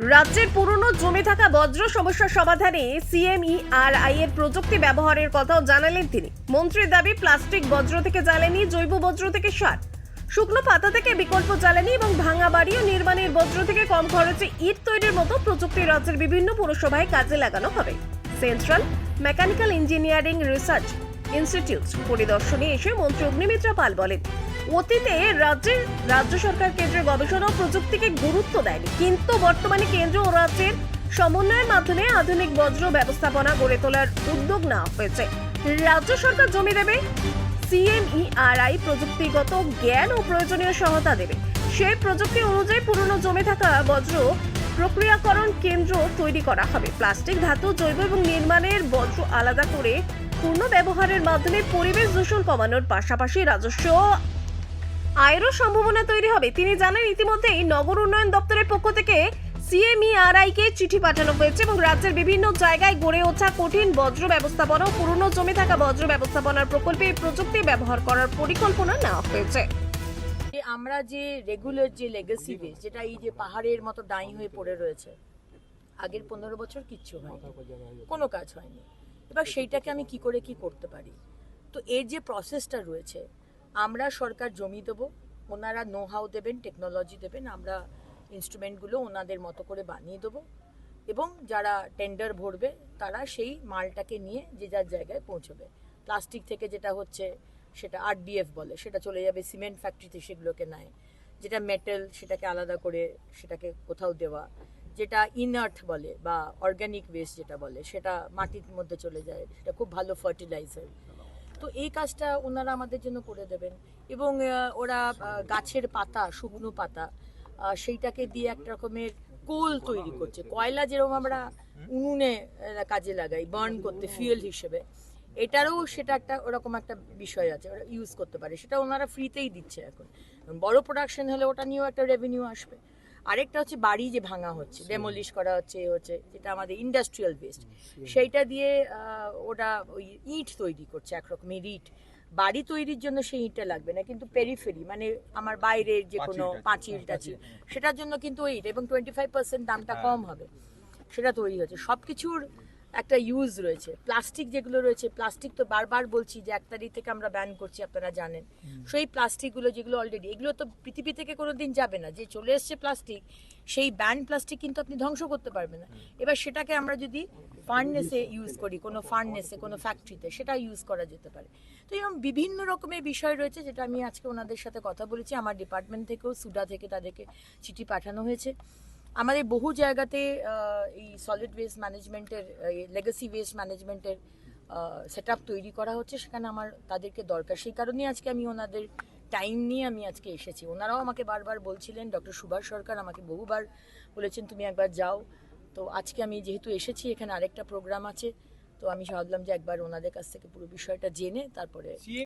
রাজ্যের পুরনো জমে থাকা বজ্র সমস্যা সমাধানে সিএমইআরআই এর প্রযুক্তি ব্যবহারের কথাও জানালেন তিনি। মন্ত্রীর দাবি, প্লাস্টিক বজ্র থেকে জ্বালানি, জৈব বজ্র থেকে সার, শুকনো পাতা থেকে বিকল্প জ্বালানি এবং ভাঙা বাড়ি ও নির্মাণের বজ্র থেকে কম খরচে ইট তৈরির মতো প্রযুক্তি রাজ্যের বিভিন্ন পুরসভায় কাজে লাগানো হবে। Central mechanical engineering research institute পরিদর্শনে এসে মন্ত্রী অগ্নিমিত্রা পাল বলেন, অতীতে রাজ্য সরকার কেন্দ্রের গবেষণা ও প্রযুক্তিকে গুরুত্ব দেয়নি, কিন্তু বর্তমানে কেন্দ্র ও রাজ্যের সমন্বয়ের মাধ্যমে আধুনিক বজ্র ব্যবস্থাপনা গড়ে তোলার উদ্যোগ নেওয়া হয়েছে। রাজ্য সরকার জমি দেবে, সিএমইআরআই প্রযুক্তিগত জ্ঞান ও প্রয়োজনীয় সহায়তা দেবে। সেই প্রযুক্তি অনুযায়ী পুরনো জমে থাকা বজ্র প্রক্রিয়াকরণ কেন্দ্র তৈরি করা হবে। প্লাস্টিক, ধাতু, জৈব এবং নির্মাণের বজ্র আলাদা করে পূর্ণ ব্যবহারের মাধ্যমে পরিবেশ দূষণ কমানোর পাশাপাশি রাজস্ব আয়েরও সম্ভাবনা তৈরি হবে। তিনি জানান, ইতিমধ্যেই নগর উন্নয়ন দপ্তরের পক্ষ থেকে সিএমইআরআই কে চিঠি পাঠানো হয়েছে এবং রাজ্যের বিভিন্ন জায়গায় গড়ে ওঠা কঠিন বজ্র ব্যবস্থাপনা ও পুরনো জমে থাকা বজ্র ব্যবস্থাপনার প্রকল্পে এই প্রযুক্তি ব্যবহার করার পরিকল্পনা নেওয়া হয়েছে। আমরা যে রেগুলার যে লেগাসি বেস, যেটা এই যে পাহাড়ের মতো ডাই হয়ে পড়ে রয়েছে, আগের 15 বছর কিচ্ছু হয়নি, কোনো কাজ হয়নি। এবার সেইটাকে আমি কি করে কি করতে পারি, তো এর যে প্রসেসটা রয়েছে, আমরা সরকার জমি দেবো, ওনারা নো হাউ দেবেন, টেকনোলজি দেবেন, আমরা ইনস্ট্রুমেন্টগুলো ওনাদের মতো করে বানিয়ে দেবো এবং যারা টেন্ডার ভরবে তারা সেই মালটাকে নিয়ে যে যার জায়গায় পৌঁছবে। প্লাস্টিক থেকে যেটা হচ্ছে সেটা আরডিএফ বলে, সেটা চলে যাবে সিমেন্ট ফ্যাক্টরিতে, সেগুলোকে নেয়। যেটা মেটাল সেটাকে আলাদা করে সেটাকে কোথাও দেওয়া, যেটা ইনার্ট বলে বা অর্গ্যানিক ওয়েস্ট যেটা বলে সেটা মাটির মধ্যে চলে যায়, সেটা খুব ভালো ফার্টিলাইজার। তো এই কাজটা ওনারা আমাদের জন্য করে দেবেন এবং ওরা গাছের পাতা, শুকনো পাতা, সেইটাকে দিয়ে একটা রকমের কোল তৈরি করছে। কয়লা যেরকম আমরা উনুনে কাজে লাগাই বার্ন করতে ফিউয়েল হিসেবে, এটারও সেটা একটা ওরকম একটা বিষয় আছে, ওরা ইউজ করতে পারে। সেটা ওনারা ফ্রিতেই দিচ্ছে এখন। বড় প্রোডাকশন হলে ওটা নিয়েও একটা রেভিনিউ আসবে। আরেকটা হচ্ছে বাড়ি যে ভাঙা হচ্ছে, ডেমোলিশ করা হচ্ছে, যেটা আমাদের ইন্ডাস্ট্রিয়াল ওয়েস্ট, সেইটা দিয়ে ওরা ওই ইট তৈরি করছে, একরকমের ইট। বাড়ি তৈরির জন্য সেই ইটটা লাগবে না, কিন্তু পেরিফেরি মানে আমার বাইরের যে কোনো পাঁচিল টাচিল, সেটার জন্য কিন্তু ওই ইট, এবং 25% দামটা কম হবে, সেটা তৈরি হচ্ছে। সব কিছুর একটা ইউজ রয়েছে। প্লাস্টিক যেগুলো রয়েছে, প্লাস্টিক তো বারবার বলছি যে 1 তারিখ থেকে আমরা ব্যান করছি, আপনারা জানেন। সেই প্লাস্টিকগুলো যেগুলো অলরেডি, এগুলো তো পৃথিবী থেকে কোনো দিন যাবে না, যে চলে এসছে প্লাস্টিক, সেই ব্যান প্লাস্টিক কিন্তু আপনি ধ্বংস করতে পারবেন না। এবার সেটাকে আমরা যদি ফার্নেসে ইউজ করি, কোনো ফার্নেসে, কোনো ফ্যাক্টরিতে, সেটা ইউজ করা যেতে পারে। তো এরকম বিভিন্ন রকমের বিষয় রয়েছে, যেটা আমি আজকে ওনাদের সাথে কথা বলেছি। আমার ডিপার্টমেন্ট থেকেও, সুডা থেকে তাদেরকে চিঠি পাঠানো হয়েছে। আমাদের বহু জায়গাতে এই সলিড ওয়েস্ট ম্যানেজমেন্টের, লেগাসি ওয়েস্ট ম্যানেজমেন্টের সেট আপ তৈরি করা হচ্ছে, সেখানে আমার তাদেরকে দরকার। সেই কারণেই আজকে আমি ওনাদের টাইম নিয়ে আমি আজকে এসেছি। ওনারাও আমাকে বারবার বলছিলেন, ডক্টর সুভাষ সরকার আমাকে বহুবার বলেছেন তুমি একবার যাও। তো আজকে আমি যেহেতু এসেছি, এখানে আরেকটা প্রোগ্রাম আছে, তো আমি ভাবলাম যে একবার ওনাদের কাছ থেকে পুরো বিষয়টা জেনে তারপরে